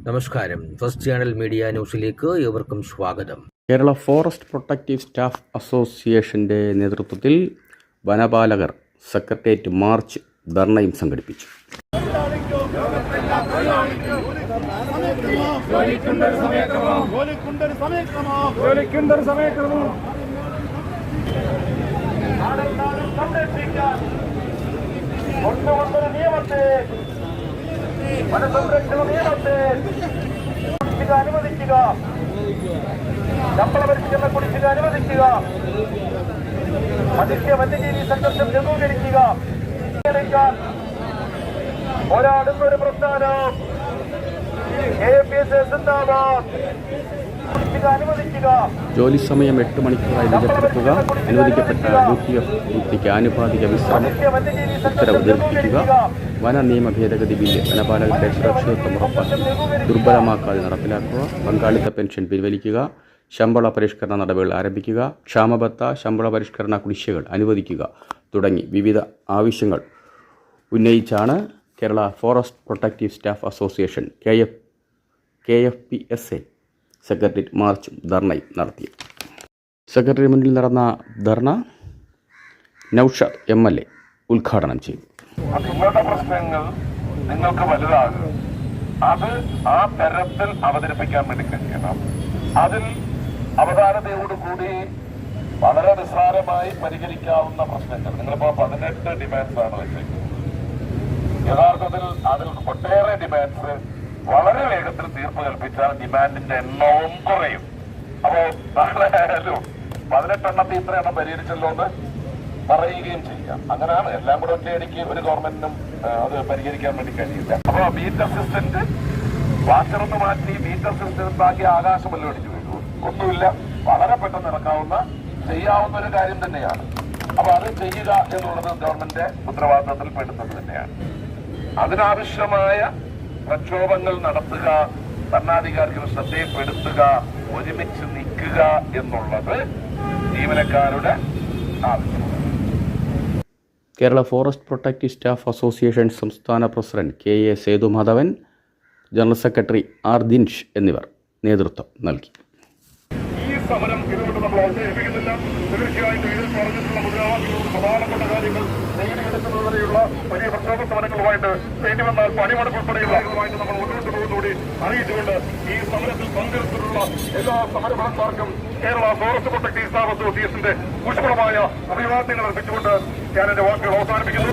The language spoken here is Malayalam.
നമസ്കാരം. ഫസ്റ്റ് ചാനൽ മീഡിയ ന്യൂസിലേക്ക് ഏവർക്കും സ്വാഗതം. കേരള ഫോറസ്റ്റ് പ്രൊട്ടക്റ്റീവ് സ്റ്റാഫ് അസോസിയേഷന്റെ നേതൃത്വത്തിൽ വനപാലകർ സെക്രട്ടേറിയറ്റ് മാർച്ച് ധർണയും സംഘടിപ്പിച്ചു. വനസംരക്ഷണ നിയമത്തെ അനുവദിക്കുക, ശമ്പള പരിഷ്കരണ കുടിശ്ശിക അനുവദിക്കുക, മനുഷ്യ വന്യജീവി സംഘർഷം ലഘൂകരിക്കുക, പോരാടുന്ന ഒരു പ്രസ്ഥാനം അനുവദിക്കുക. ജോലി സമയം 8 മണിക്കൂറായി നിജപ്പെടുത്തുക, അനുവദിക്കപ്പെട്ട ഡ്യൂട്ടിക്ക് ആനുപാതിക വിശ്രമം ഉത്തരവ് ദീർഘിപ്പിക്കുക, വന നിയമ ഭേദഗതി ബില്ല് വനപാലകരുടെ സുരക്ഷിതത്വം ഉറപ്പാക്കി ദുർബലമാക്കാതെ നടപ്പിലാക്കുക, പങ്കാളിത്ത പെൻഷൻ പിൻവലിക്കുക, ശമ്പള പരിഷ്കരണ നടപടികൾ ആരംഭിക്കുക, ക്ഷാമബത്ത ശമ്പള പരിഷ്കരണ കുടിശ്ശികകൾ അനുവദിക്കുക തുടങ്ങി വിവിധ ആവശ്യങ്ങൾ ഉന്നയിച്ചാണ് Kerala forest protective staff association KFPSA secretariat മാർച്ചും ധർണയും നടത്തിയത്. സെക്രട്ടറി മുന്നിൽ നടന്ന ധർണ നൌഷാദ് MLA ഉദ്ഘാടനം ചെയ്തു. നിങ്ങളുടെ പ്രശ്നങ്ങൾ നിങ്ങൾക്ക് വലുതാകും, അത് ആ തരത്തിൽ അവതരിപ്പിക്കാൻ വേണ്ടി കഴിയണം. അതിൽ അവധാനതയോടുകൂടി വളരെ നിസ്സാരമായി പരിഹരിക്കാവുന്ന പ്രശ്നങ്ങൾ, നിങ്ങളിപ്പോ 18 ഡിമാൻഡ്സ് ആണ് വെച്ചേക്കുന്നത്. യഥാർത്ഥത്തിൽ അതിൽ ഒട്ടേറെ ഡിമാൻഡ്സ് വളരെ വേഗത്തിൽ തീർപ്പ് കൽപ്പിച്ചാൽ ഡിമാൻഡിന്റെ എണ്ണവും കുറയും. അപ്പോ നാളെയായാലും 18 എണ്ണത്തിൽ ഇത്ര എണ്ണം പരിഹരിച്ചല്ലോ എന്ന് പറയുകയും ചെയ്യാം. അങ്ങനെയാണ്. എല്ലാം കൂടെ ഒറ്റയടിക്ക് ഒരു ഗവൺമെന്റിനും അത് പരിഹരിക്കാൻ വേണ്ടി കഴിയില്ല. അപ്പൊ ബീറ്റ് അസിസ്റ്റന്റ് വാച്ചറൊന്ന് മാറ്റി ബീറ്റ് അസിസ്റ്റന്റ് ആക്കി ആകാശമല്ലോ അടിച്ചു വരൂ, ഒന്നുമില്ല. വളരെ പെട്ടെന്ന് നടക്കാവുന്ന ചെയ്യാവുന്ന ഒരു കാര്യം തന്നെയാണ്. അപ്പൊ അത് ചെയ്യുക എന്നുള്ളത് ഗവൺമെന്റ് ഉത്തരവാദിത്തത്തിൽ പെടുന്നത് തന്നെയാണ്. അതിനാവശ്യമായ പ്രക്ഷോഭങ്ങൾ നടത്തുക, ഭരണാധികാരികൾ ശ്രദ്ധയിൽപ്പെടുത്തുക, ഒരുമിച്ച് നിൽക്കുക എന്നുള്ളത് ജീവനക്കാരുടെ ആവശ്യമാണ്. Kerala forest protective staff association സംസ്ഥാന president KA Sethumadhavan, general secretary R Dinesh എന്നിവർ നേതൃത്വം നൽകി. ഈ സമരം ഇതുകൊണ്ട് നമ്മൾ അവസാനിപ്പിക്കുന്നില്ല. തീർച്ചയായിട്ടും ഇതിൽ പറഞ്ഞിട്ടുള്ള മുദ്രാവാക്യങ്ങളും പ്രധാനപ്പെട്ട കാര്യങ്ങൾ നേടിയെടുക്കുന്നതുവരെയുള്ള വലിയ പ്രക്ഷോഭ സമരങ്ങളുമായിട്ട് വേണ്ടിവന്നാൽ പണിമുടക്ക് ഉൾപ്പെടെയുള്ളതുമായിട്ട് നമ്മൾ മുന്നോട്ട് പോകുന്നതോടെ അറിയിച്ചുകൊണ്ട് ഈ സമരത്തിൽ പങ്കെടുത്തിട്ടുള്ള എല്ലാ സമരഫലന്മാർക്കും കേരള ഫോറസ്റ്റ് പ്രൊട്ടക്റ്റീവ് സ്റ്റാഫ് അസോസിയേഷന്റെ പുഷ്പളമായ അഭിവാദ്യങ്ങൾ അർപ്പിച്ചുകൊണ്ട് ഞാൻ എന്റെ വാക്കുകൾ അവസാനിപ്പിക്കുന്നു.